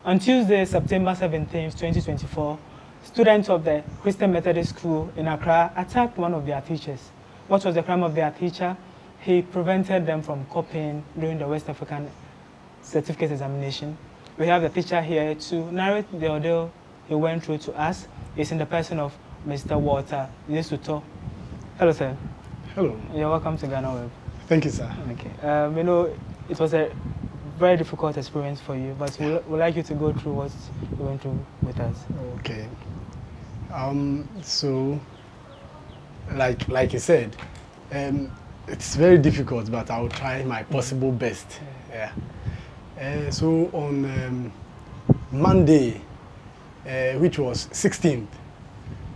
On Tuesday, September 17th, 2024, students of the Christian Methodist School in Accra attacked one of their teachers. What was the crime of their teacher? He prevented them from copying during the West African certificate examination. We have the teacher here to narrate the ordeal he went through to us. It's in the person of Mr. Walter Yesuto. Hello, sir. Hello. You're welcome to Ghanaweb. Thank you, sir. Okay. It was a very difficult experience for you, but we'd like you to go through what you went through with us. Okay. So, like you said, it's very difficult, but I'll try my possible best. Yeah. So on Monday, which was 16th.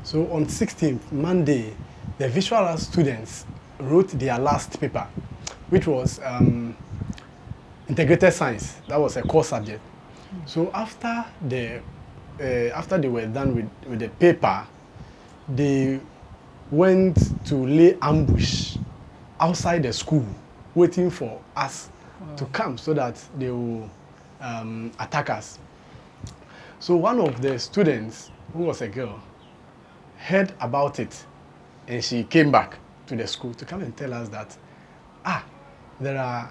So on 16th, Monday, the visual arts students wrote their last paper, which was integrated science. That was a core subject. So after they were done with the paper, they went to lay ambush outside the school, waiting for us to come so that they will attack us. So one of the students, who was a girl, heard about it, and she came back to the school to come and tell us that, there are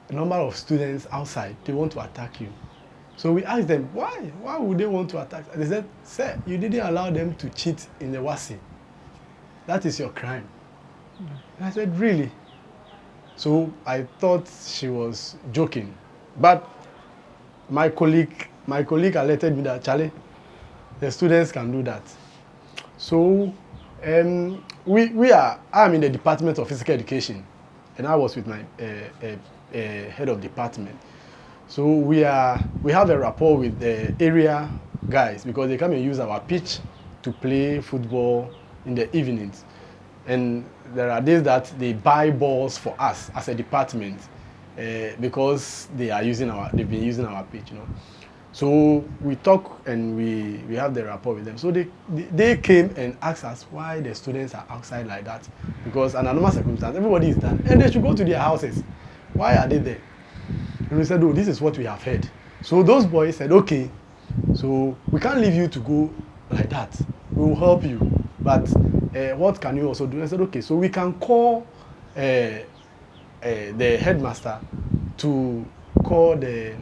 a number of students outside, they want to attack you. So we asked them, why? Why would they want to attack? They said, sir, you didn't allow them to cheat in the WASSCE. That is your crime. And I said, really? So I thought she was joking. But my colleague alerted me that, Charlie, the students can do that. So I'm in the Department of Physical Education, and I was with my head of department. So we have a rapport with the area guys because they come and use our pitch to play football in the evenings. And there are days that they buy balls for us as a department because they've been using our pitch, So we talk and we have the rapport with them. So they came and asked us why the students are outside like that. Because under normal circumstances, everybody is done. And they should go to their houses. Why are they there? And we said, oh, this is what we have heard. So those boys said, okay, so we can't leave you to go like that. We will help you. But what can you also do? I said, okay, so we can call the headmaster to call the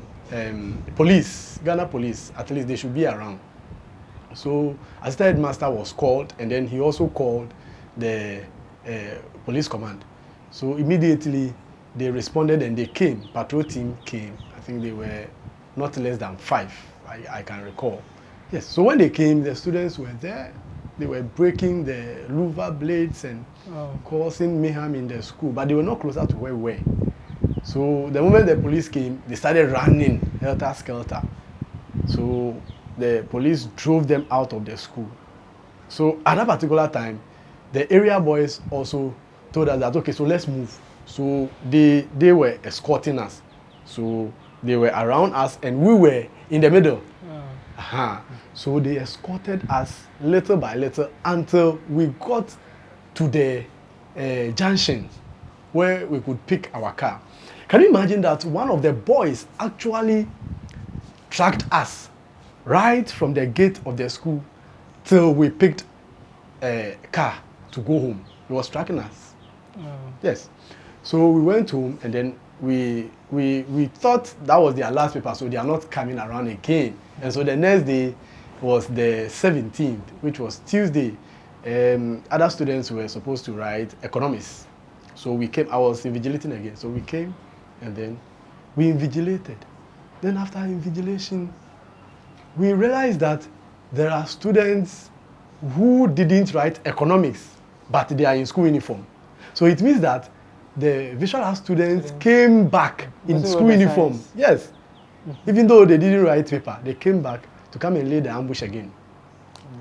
police, Ghana police. At least they should be around. So assistant headmaster was called, and then he also called the police command. So immediately they responded and they came. Patrol team came. I think they were not less than 5, I can recall. Yes, so when they came, the students were there. They were breaking the louver blades and causing mayhem in the school, but they were not closer to where we were. So the moment the police came, they started running, helter-skelter. So the police drove them out of the school. So at that particular time, the area boys also told us that, okay, so let's move. So they were escorting us. So they were around us and we were in the middle. So they escorted us little by little until we got to the junction where we could pick our car. Can you imagine that one of the boys actually tracked us right from the gate of the school till we picked a car to go home? He was tracking us. Yes. So we went home and then we thought that was their last paper, so they are not coming around again. And so the next day was the 17th, which was Tuesday. Other students were supposed to write economics. So we came, I was invigilating again. So we came and then we invigilated. Then after invigilation, we realized that there are students who didn't write economics, but they are in school uniform. So it means that the visual arts students came back in school uniform. Science. Yes. Even though they didn't write paper, they came back to come and lay the ambush again.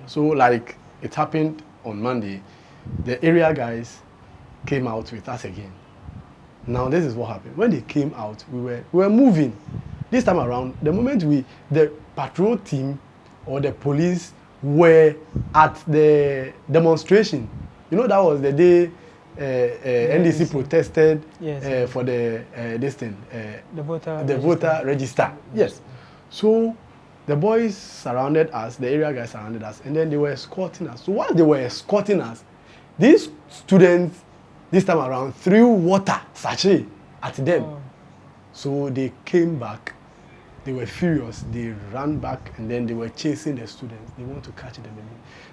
So like it happened on Monday, the area guys came out with us again. Now this is what happened. When they came out, we were moving. This time around, the moment the patrol team or the police were at the demonstration, that was the day NDC protested for the this thing, the voter register. Yes. So the boys surrounded us, the area guys surrounded us, and then they were escorting us. So while they were escorting us, these students, this time around, threw water sachet at them. Oh. So they came back. They were furious. They ran back, and then they were chasing the students. They want to catch them again.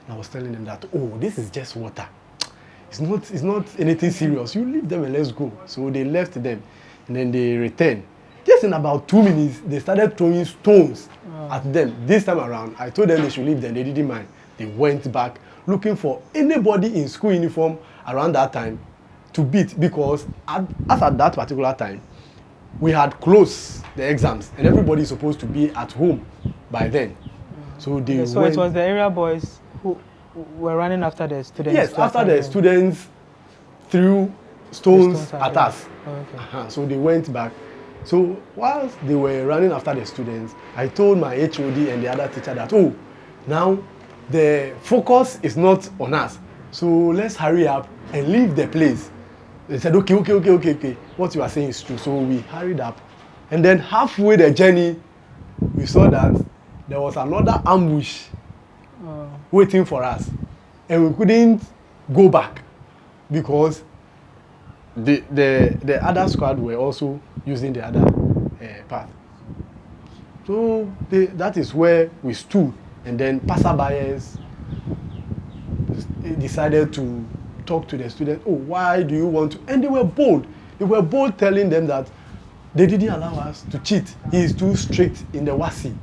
And I was telling them that, oh, this is just water. It's not anything serious. You leave them and let's go. So they left them, and then they returned. Just in about 2 minutes, they started throwing stones at them. This time around, I told them they should leave them. They didn't mind. They went back looking for anybody in school uniform around that time to beat, because as at that particular time, we had closed the exams and everybody is supposed to be at home by then. So they Okay, so went, it was the area boys who were running after the students. yes, to after attack the them. students threw stones stones at at them. us. Oh, okay. So they went back. So whilst they were running after the students, I told my HOD and the other teacher that, oh, now the focus is not on us. So let's hurry up and leave the place. They said, okay. What you are saying is true. So we hurried up. And then halfway the journey, we saw that there was another ambush waiting for us. And we couldn't go back because the other squad were also using the other path. So that is where we stood. And then passerbyers decided to talk to the students. Oh, why do you want to? And they were bold. They were bold, telling them that they didn't allow us to cheat. He is too strict in the WASSCE.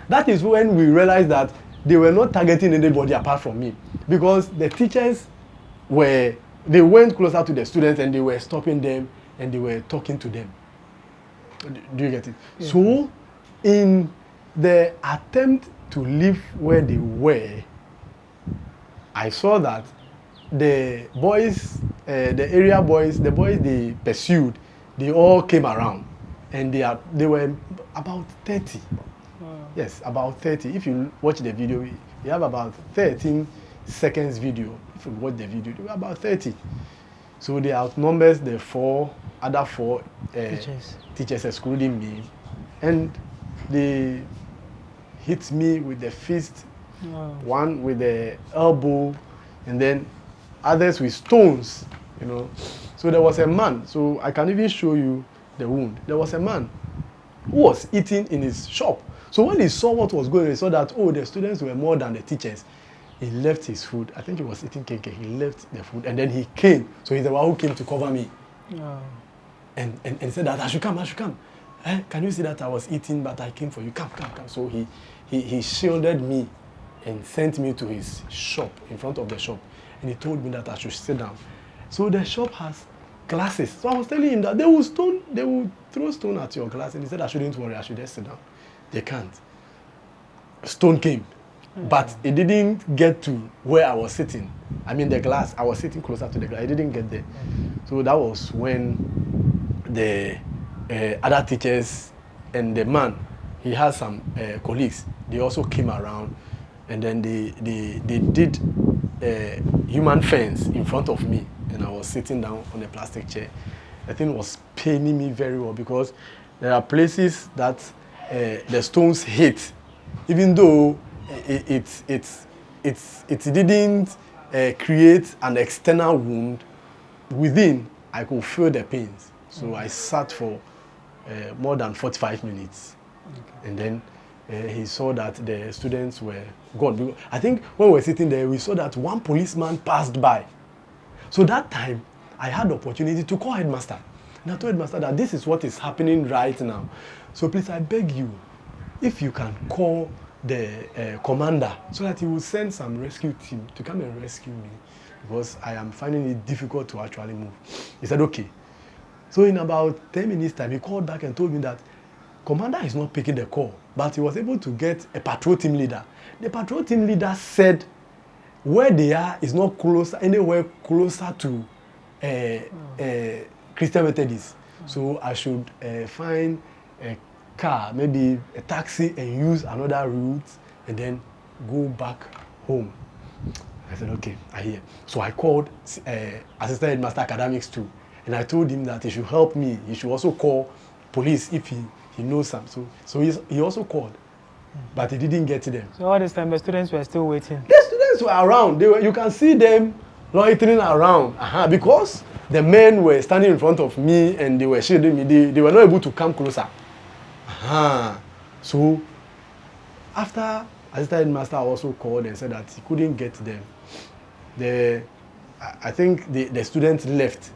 That is when we realized that they were not targeting anybody apart from me, because the teachers they went closer to the students and they were stopping them and they were talking to them. Do you get it? Yeah. So in the attempt to leave where they were, I saw that the boys, the area boys, the boys they pursued, they all came around, and they were about 30. Yes, about 30. If you watch the video, we have about 13 seconds video. If you watch the video, they were about 30. So they outnumbers the other four teachers excluding me, and they hit me with the fist, one with the elbow, and then others with stones, you know. So there was a man, so I can even show you the wound. There was a man who was eating in his shop. So when he saw what was going on, he saw that, oh, the students were more than the teachers. He left his food. I think he was eating cake. He left the food, and then he came. So he's the one who came to cover me. And said that I should come. Can you see that I was eating, but I came for you? Come. So he shielded me and sent me to his shop, in front of the shop. And he told me that I should sit down. So the shop has glasses. So I was telling him that they will throw stone at your glass. And he said I shouldn't worry, I should just sit down. They can't. Stone came, but it didn't get to where I was sitting. I mean the glass, I was sitting closer to the glass. It didn't get there. So that was when the other teachers and the man, he has some colleagues, they also came around, and then they did human fence in front of me, and I was sitting down on a plastic chair. The thing was paining me very well, because there are places that the stones hit, even though it didn't create an external wound. Within, I could feel the pains. So I sat for more than 45 minutes. Okay. And then he saw that the students were gone. I think when we were sitting there, we saw that one policeman passed by. So that time, I had the opportunity to call headmaster. And I told headmaster that this is what is happening right now. So please, I beg you, if you can call the commander so that he will send some rescue team to come and rescue me, because I am finding it difficult to actually move. He said, okay. So in about 10 minutes time, he called back and told me that commander is not picking the call, but he was able to get a patrol team leader. The patrol team leader said where they are is not anywhere closer to Christian Methodists. So I should find a car, maybe a taxi, and use another route and then go back home. I said, okay, I hear. So I called Assistant Headmaster Academics too, and I told him that he should help me. He should also call police if he he knows some. So he also called, but he didn't get to them. So all this time the students were still waiting? The students were around. You can see them loitering around because the men were standing in front of me and they were shielding me. They were not able to come closer. So after assistant headmaster also called and said that he couldn't get them. I think the students left.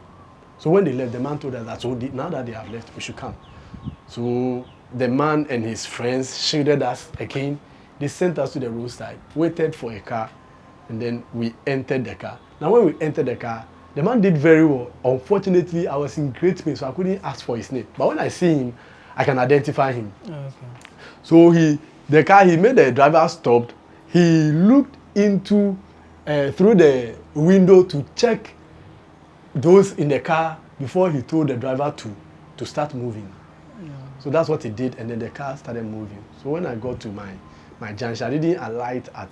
So when they left, the man told us that now that they have left, we should come. So the man and his friends shielded us again. They sent us to the roadside, waited for a car, and then we entered the car. Now when we entered the car, the man did very well. Unfortunately, I was in great pain, so I couldn't ask for his name. But when I see him, I can identify him. Okay. So he made the driver stop. He looked into through the window to check those in the car before he told the driver to start moving. Yeah. So that's what he did, and then the car started moving. So when I got to my junction, I didn't alight at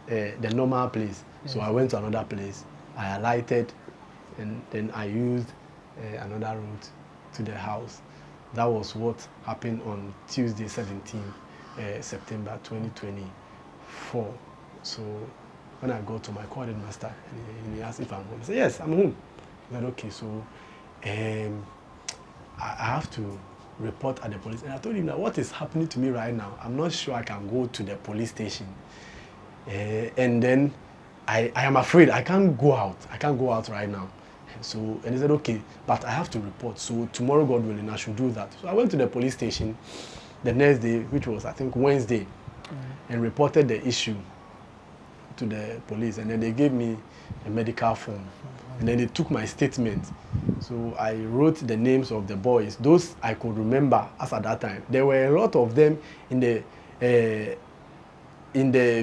the normal place. Yes. So I went to another place. I alighted, and then I used another route to the house. That was what happened on Tuesday, 17 September 2024. So when I got to my coordinator master, and he asked if I'm home. I said, yes, I'm home. I said, okay, so I have to report at the police. And I told him that what is happening to me right now, I'm not sure I can go to the police station. And then I am afraid I can't go out. I can't go out right now. So, and he said, okay, but I have to report. So tomorrow, God willing, I should do that. So I went to the police station the next day, which was, I think, Wednesday, and reported the issue to the police. And then they gave me a medical form. And then they took my statement. So I wrote the names of the boys, those I could remember as at that time. There were a lot of them in the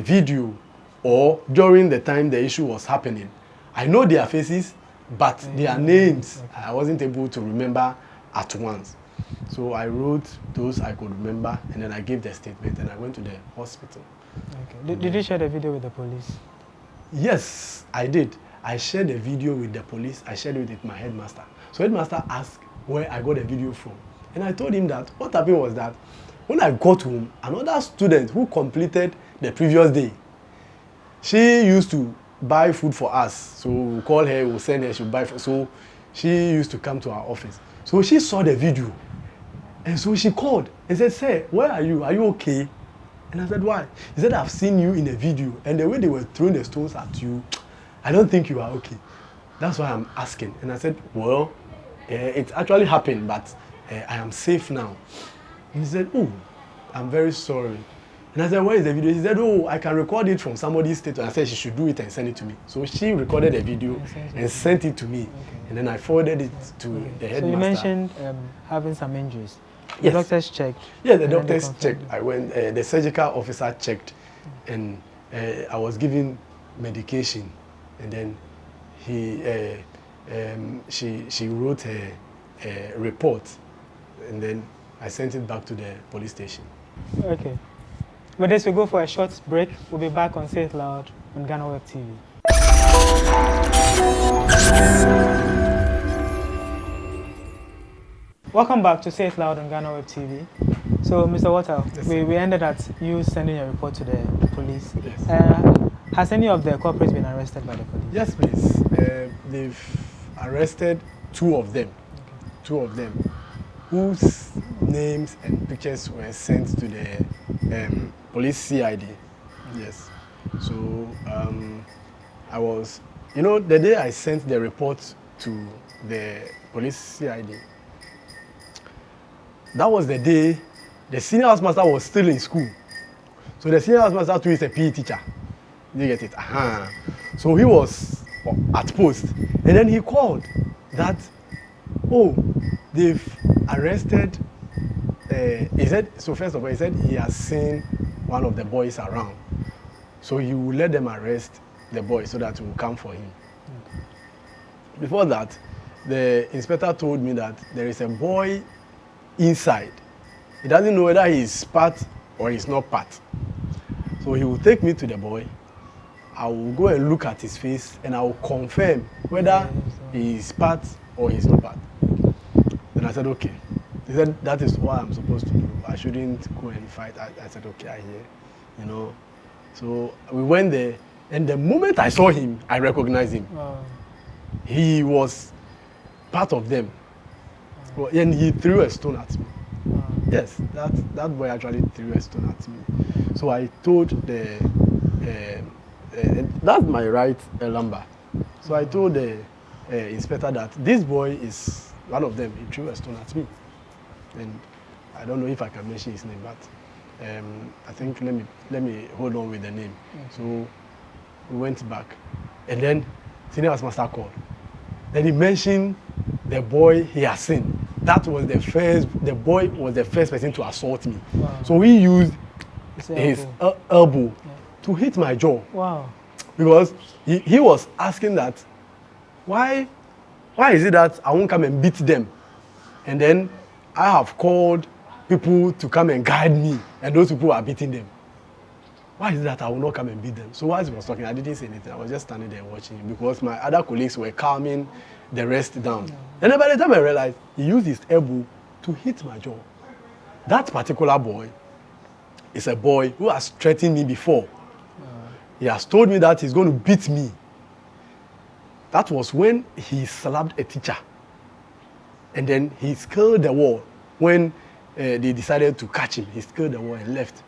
video or during the time the issue was happening. I know their faces, but their names I wasn't able to remember at once. So I wrote those I could remember, and then I gave the statement, and I went to the hospital. Okay. Did you share the video with the police? Yes, I did. I shared the video with the police. I shared it with my headmaster. So headmaster asked where I got the video from. And I told him that what happened was that when I got home, another student who completed the previous day, she used to buy food for us. So we'll call her, we'll send her, she'll buy food. So she used to come to our office. So she saw the video. And so she called and said, sir, where are you? Are you okay? And I said, why? He said, I've seen you in a video. And the way they were throwing the stones at you, I don't think you are okay. That's why I'm asking. And I said, well, it actually happened, but I am safe now. And he said, oh, I'm very sorry. And I said, where is the video? He said, oh, I can record it from somebody's state. And I said she should do it and send it to me. So she recorded the video and sent it to me. Okay. And then I forwarded it to the headmaster. So you mentioned having some injuries. Yes. The doctors checked? Yeah, the doctors checked. I went, the surgical officer checked, and I was given medication. And then she wrote a report, and then I sent it back to the police station. Okay. With this, we go for a short break. We'll be back on Say It Loud on Ghanaweb TV. Welcome back to Say It Loud on Ghanaweb TV. So, Mr. Walter, yes, we ended at you sending a report to the police. Yes. Has any of the culprits been arrested by the police? Yes, please. They've arrested two of them. Okay. Two of them, whose names and pictures were sent to the police CID. Yes. So I was, the day I sent the report to the police CID, that was the day the senior housemaster was still in school. So the senior housemaster too is a PE teacher. You get it? So he was at post, and then he called that, oh, they've arrested. He said, so first of all, he said he has seen one of the boys around, so he will let them arrest the boy so that he will come for him. Okay. Before that, the inspector told me that there is a boy inside. He doesn't know whether he is part or he's not part. So he will take me to the boy. I will go and look at his face, and I will confirm whether he is part or he's not part. Then I said, okay. He said, that is what I'm supposed to do. I shouldn't go and fight. I said, okay, I hear, you know. So we went there, and the moment I saw him, I recognized him. Wow. He was part of them. Well, and he threw a stone at me. Wow. Yes, that boy actually threw a stone at me. So I told the, that's my right lumbar. So I told the inspector that this boy is one of them. He threw a stone at me. And I don't know if I can mention his name, but I think let me hold on with the name. So we went back, and then senior master called. Then he mentioned the boy he has seen. That was the boy was the first person to assault me. Wow. So he used his elbow Yeah. to hit my jaw. Wow. Because he was asking that, why is it that I won't come and beat them? And then I have called people to come and guide me, and those people are beating them. Why is it that I will not come and beat them? So while he was talking, I didn't say anything. I was just standing there watching him because my other colleagues were calming the rest down. And then by the time I realized, he used his elbow to hit my jaw. That particular boy is a boy who has threatened me before. He has told me that he's going to beat me. That was when he slapped a teacher. And then he scaled the wall. When they decided to catch him, he scaled the wall and left.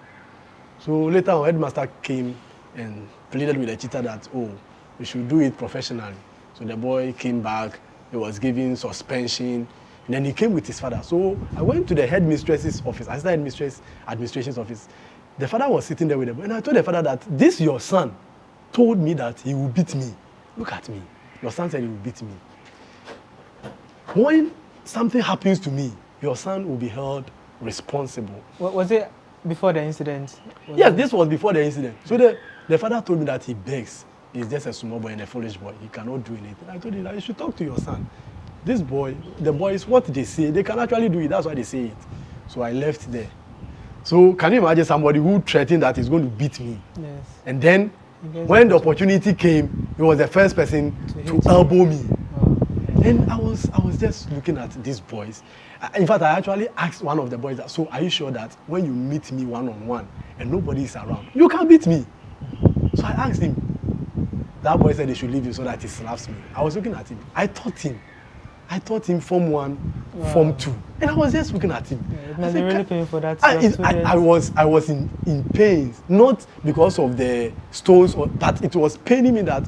So later on, headmaster came and pleaded with the teacher that, oh, we should do it professionally. So the boy came back, he was given suspension, and then he came with his father. So I went to the headmistress's office, assistant headmistress administration's office. The father was sitting there with them, and I told the father that this your son told me that he will beat me. Look at me. Your son said he will beat me. When something happens to me, your son will be held responsible. Was it before the incident? Yes, this was before the incident. So the father told me that he begs. He's just a small boy and a foolish boy. He cannot do anything. I told him that you should talk to your son. This boy, the boys, what they say, they can actually do it. That's why they say it. So I left there. So can you imagine somebody who threatened that he's going to beat me? Yes. And then when the opportunity came, he was the first person to elbow me. And I was just looking at these boys. In fact, I actually asked one of the boys, so are you sure that when you meet me one-on-one and nobody is around, you can beat me? So I asked him. That boy said they should leave you so that he slaps me. I was looking at him. I taught him Form 1, Form 2. And I was just looking at him. Yeah, it must be really painful that I was in pain, not because of the stones, but it was paining me that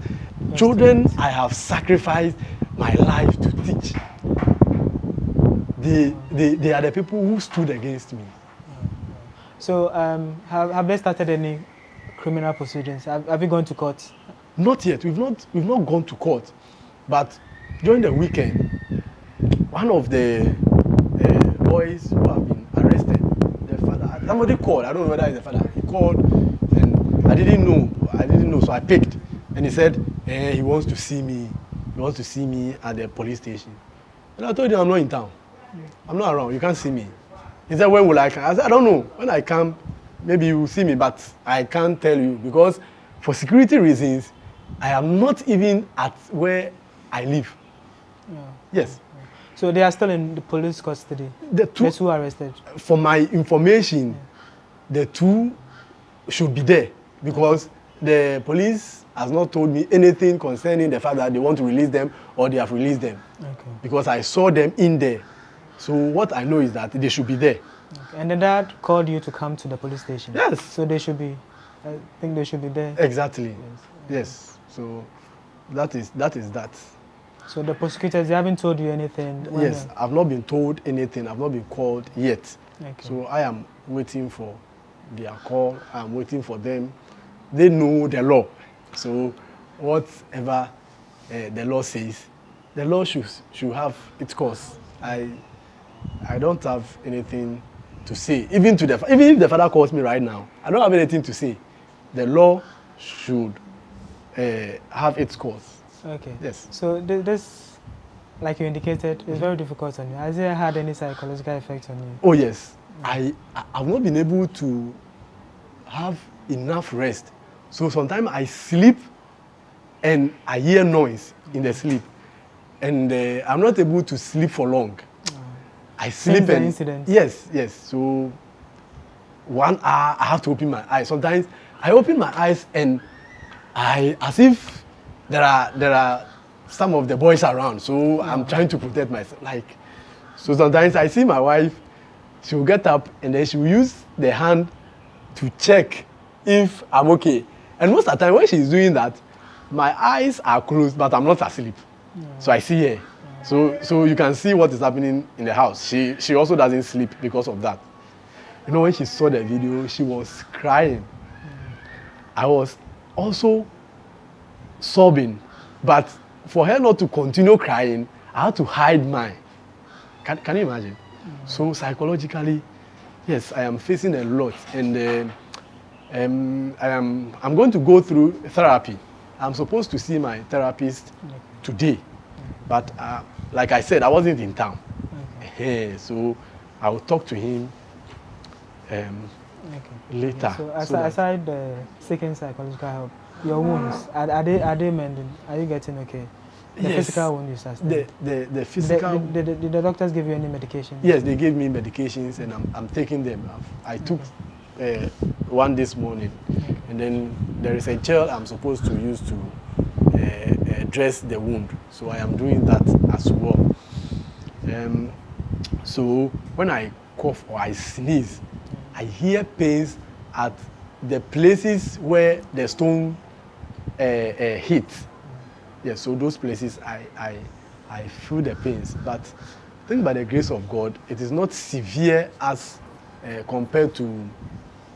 children I have sacrificed my life to teach. They are the people who stood against me. So have they started any criminal proceedings? Have you gone to court? Not yet. We've not gone to court. But during the weekend, one of the boys who have been arrested, the father, somebody called. I don't know whether it's the father. He called, and I didn't know. So I picked, and he said he wants to see me. He wants to see me at the police station. And I told him I'm not in town. I'm not around. You can't see me. He said, when will I come? I said, I don't know. When I come, maybe you will see me, but I can't tell you because for security reasons, I am not even at where I live. Yeah. Yes. So they are still in the police custody? The two, those who are arrested? For my information, the two should be there because the police has not told me anything concerning the fact that they want to release them or they have released them. Okay. Because I saw them in there. So what I know is that they should be there. Okay. And the dad called you to come to the police station? Yes. So they should be, I think they should be there? Exactly. Yes. So that is that. So the prosecutors, they haven't told you anything? Yes, I've not been told anything. I've not been called yet. Okay. So I am waiting for their call. I'm waiting for them. They know the law. So whatever the law says, the law should have its course. I don't have anything to say. Even if the father calls me right now, I don't have anything to say. The law should have its course. Okay. Yes. So this, like you indicated, is very difficult on you. Has it had any psychological effect on you? Oh yes. I've not been able to have enough rest. So sometimes I sleep and I hear noise in the sleep. And I'm not able to sleep for long. I sleep. Since the And incident? yes, yes. So 1 hour, I have to open my eyes. Sometimes I open my eyes and as if there are some of the boys around. So I'm trying to protect myself. So sometimes I see my wife, she will get up and then she will use the hand to check if I'm okay. And most of the time when she's doing that, my eyes are closed, but I'm not asleep. So I see her. So you can see what is happening in the house. She also doesn't sleep because of that. You know, when she saw the video, she was crying. I was also sobbing, but for her not to continue crying, I had to hide mine. Can you imagine? So psychologically, yes, I am facing a lot, and I'm going to go through therapy. I'm supposed to see my therapist today, but like I said, I wasn't in town. So I will talk to him later. So aside seeking psychological help, your wounds, are they mending? Are you getting okay? The physical wound you sustained? The physical... Did the doctors give you any medication? Yes, they gave me medications and I'm taking them. I took one this morning, and then there is a gel I'm supposed to use to dress the wound. So I am doing that as well. So when I cough or I sneeze, I hear pains at the places where the stone hit. Yes, so those places I feel the pains, but I think by the grace of God, it is not severe as compared to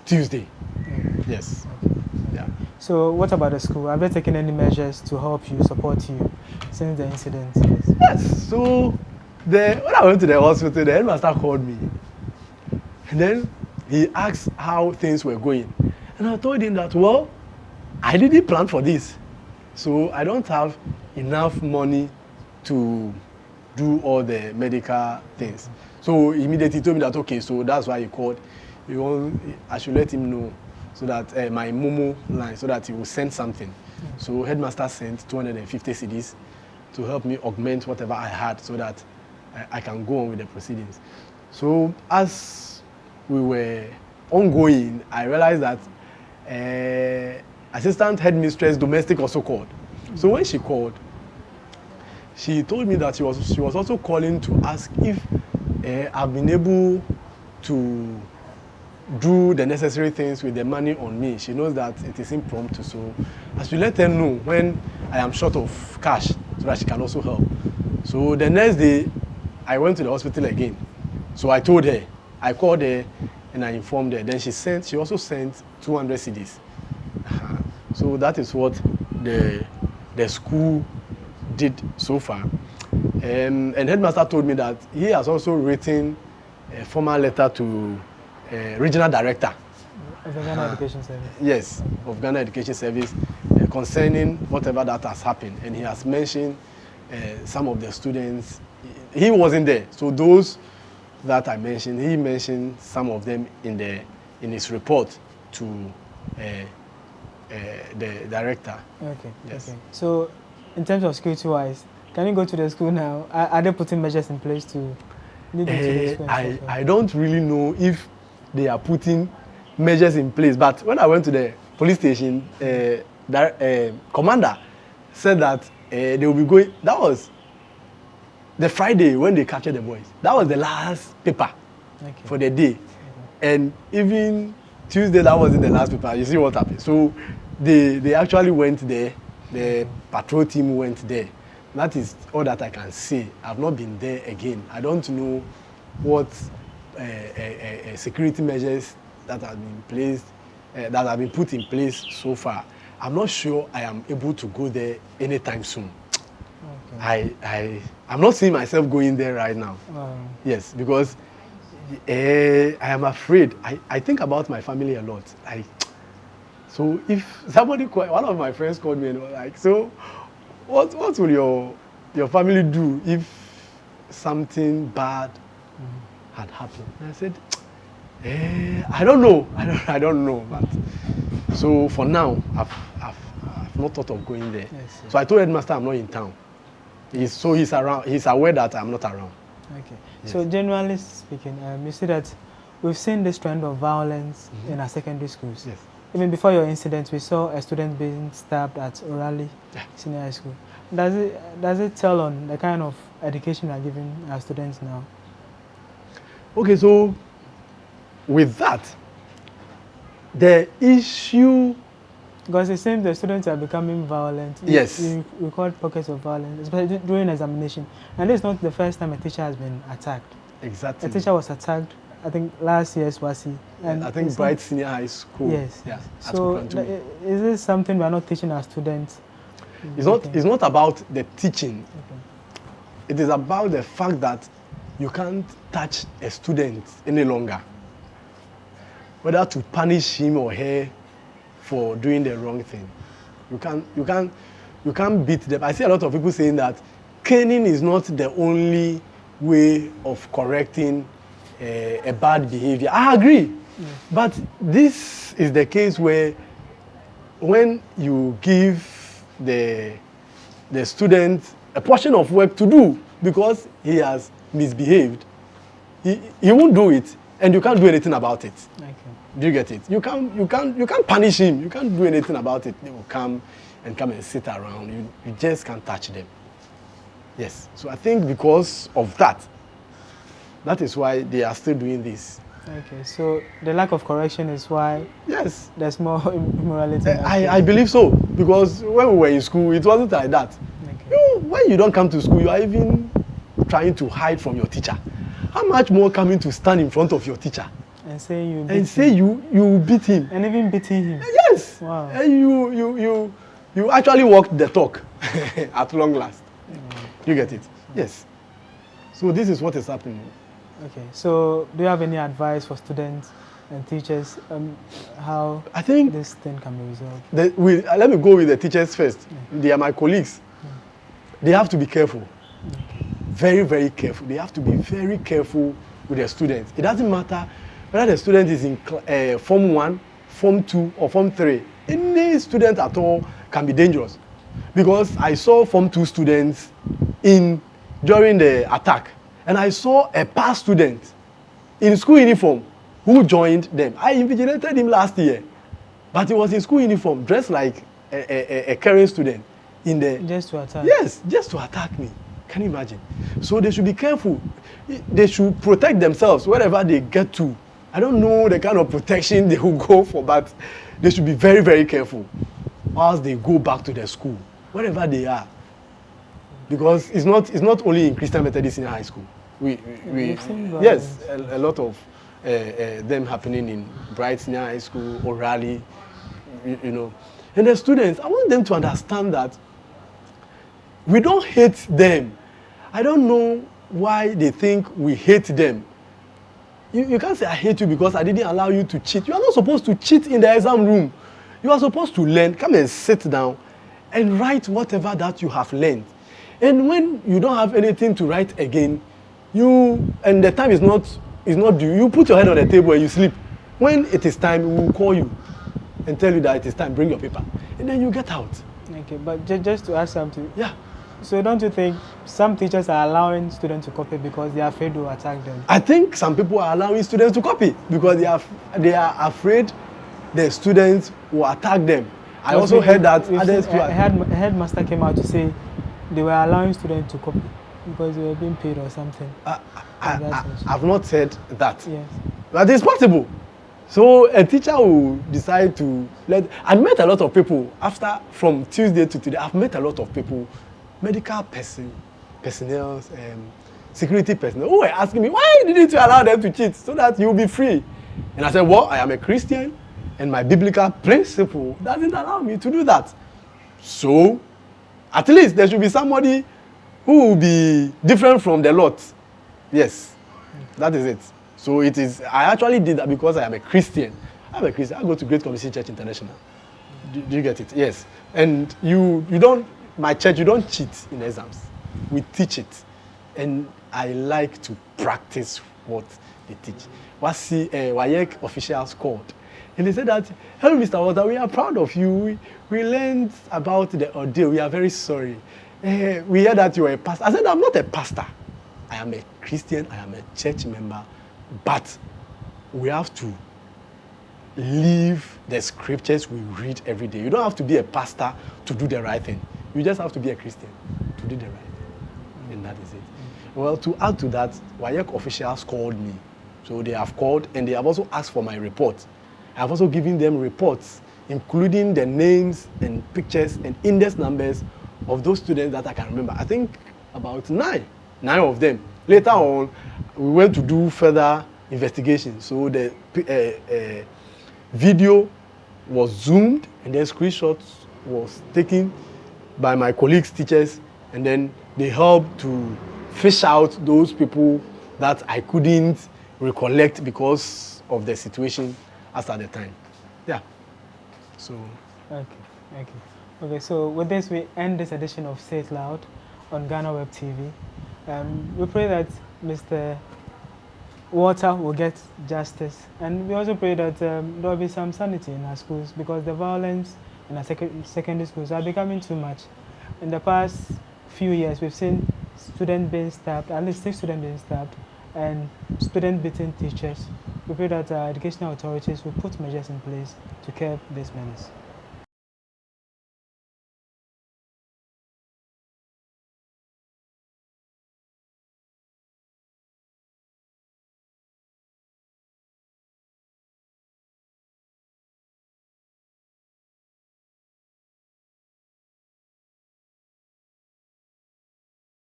Tuesday. Yes. Yeah. So what about the school? Have they taken any measures to help you, support you since the incident? Yes. So when I went to the hospital, the headmaster called me, and then he asked how things were going, and I told him that, well, I didn't plan for this. So I don't have enough money to do all the medical things. So immediately he told me that, okay, so that's why he called. I should let him know so that my Momo line, so that he will send something. So headmaster sent 250 cedis to help me augment whatever I had so that I can go on with the proceedings. So as we were ongoing, I realized that assistant headmistress domestic also called. So when she called, she told me that she was also calling to ask if I've been able to do the necessary things with the money on me. She knows that it is impromptu, so I should let her know when I am short of cash so that she can also help. So the next day, I went to the hospital again. So I told her, I called her and I informed her. Then she also sent 200 cedis. So that is what the school did so far. And headmaster told me that he has also written a formal letter to regional director of the Ghana Education Service. Yes, of Ghana Education Service concerning whatever that has happened. And he has mentioned some of the students. He wasn't there, so those that I mentioned, he mentioned some of them in his report to the director. Okay. Yes. Okay. So, in terms of security-wise, can you go to the school now? Are they putting measures in place to lead you to the school? I don't really know if they are putting measures in place, but when I went to the police station, commander said that they will be going. That was the Friday when they captured the boys. That was the last paper for the day, and even Tuesday that wasn't the last paper. You see what happened? So they actually went there. The patrol team went there. That is all that I can say. I've not been there again. I don't know what security measures that have been placed, that have been put in place so far. I'm not sure I am able to go there anytime soon. Okay. I'm not seeing myself going there right now. Yes, because I am afraid. I think about my family a lot. So if somebody, one of my friends called me and was like, so what will your family do if something bad had happened? And I said, I don't know. I don't know. But so for now, I've not thought of going there. Yes, yes. So I told headmaster I'm not in town. He's around. He's aware that I'm not around. Okay. Yes. So generally speaking, you see that we've seen this trend of violence in our secondary schools. Yes. Even before your incident, we saw a student being stabbed at Orally Senior High School. Does it tell on the kind of education we are giving our students now? Okay, so with that, the issue. Because it seems the students are becoming violent. Yes. We record pockets of violence, especially during examination. And this is not the first time a teacher has been attacked. Exactly. A teacher was attacked, I think, last year's WASSCE. And I think Bright Senior High School. Yes. Yeah. So is this something we are not teaching our students? It's not about the teaching. Okay. It is about the fact that you can't touch a student any longer. Whether to punish him or her for doing the wrong thing. You can't beat them. I see a lot of people saying that caning is not the only way of correcting a bad behavior. I agree. But this is the case where when you give the student a portion of work to do because he has misbehaved, he won't do it, and you can't do anything about it. Okay. Do you get it? You can't punish him. You can't do anything about it. They will come and sit around. You just can't touch them. Yes. So I think because of that is why they are still doing this. Okay. So the lack of correction is why Yes. there's more immorality. I believe so. Because when we were in school, it wasn't like that. Okay. When you don't come to school, you are even trying to hide from your teacher. How much more coming to stand in front of your teacher? And say you beat And say him. you beat him. And even beating him. Yes. Wow. And you actually walked the talk at long last. You get it? Yes. So this is what is happening. Okay. So do you have any advice for students and teachers how I think this thing can be resolved? let me go with the teachers first. They are my colleagues. They have to be careful. Very, very careful. They have to be very careful with their students. It doesn't matter whether the student is in Form 1, Form 2, or Form 3. Any student at all can be dangerous. Because I saw Form 2 students during the attack, and I saw a past student in school uniform who joined them. I invigilated him last year, but he was in school uniform, dressed like a caring student. Just to attack? Yes, just to attack me. Can you imagine? So they should be careful. They should protect themselves wherever they get to. I don't know the kind of protection they will go for, but they should be very, very careful as they go back to their school, wherever they are. Because it's not only in Christian Methodist Senior High School. Yes, a lot of them happening in Bright Senior High School or Raleigh, you know. And the students, I want them to understand that we don't hate them. I don't know why they think we hate them. You can't say I hate you because I didn't allow you to cheat. You are not supposed to cheat in the exam room. You are supposed to learn. Come and sit down and write whatever that you have learned. And when you don't have anything to write again, and the time is not due, you put your head on the table and you sleep. When it is time, we will call you and tell you that it is time, bring your paper. And then you get out. Okay, but just to ask something. Yeah. So don't you think some teachers are allowing students to copy because they are afraid to attack them? I think some people are allowing students to copy because they are afraid the students will attack them. I also heard that a headmaster came out to say they were allowing students to copy because they were being paid or something. I've not said that. Yes. But it's possible. So a teacher will decide to I met a lot of people from Tuesday to today. I've met a lot of people, medical personnel, security personnel, who were asking me, why didn't you allow them to cheat so that you'll be free? And I said, well, I am a Christian and my biblical principle doesn't allow me to do that. So at least there should be somebody who will be different from the lot. Yes, that is it. So I actually did that because I am a Christian. I'm a Christian. I go to Great Commission Church International. Do you get it? Yes. And my church, you don't cheat in exams. We teach it. And I like to practice what they teach. WASSCE, WAYEC officials called. And they said that, hello, Mr. Walter, we are proud of you. We learned about the ordeal. We are very sorry. We heard that you are a pastor. I said, I'm not a pastor. I am a Christian, I am a church member, but we have to live the scriptures we read every day. You don't have to be a pastor to do the right thing. You just have to be a Christian to do the right thing. And that is it. Well, to add to that, WAEC officials called me. So they have called and they have also asked for my report. I have also given them reports, including the names and pictures and index numbers of those students that I can remember. I think about nine of them. Later on, we went to do further investigation. So the video was zoomed and then screenshots was taken by my colleagues, teachers, and then they helped to fish out those people that I couldn't recollect because of the situation as at the time. Yeah. So. Okay, so with this, we end this edition of Say It Loud on Ghanaweb TV. We pray that Mr. Walter will get justice, and we also pray that there will be some sanity in our schools, because the violence in our secondary schools are becoming too much. In the past few years, we've seen students being stabbed, at least 6 students being stabbed, and students beating teachers. We pray that our educational authorities will put measures in place to curb this menace.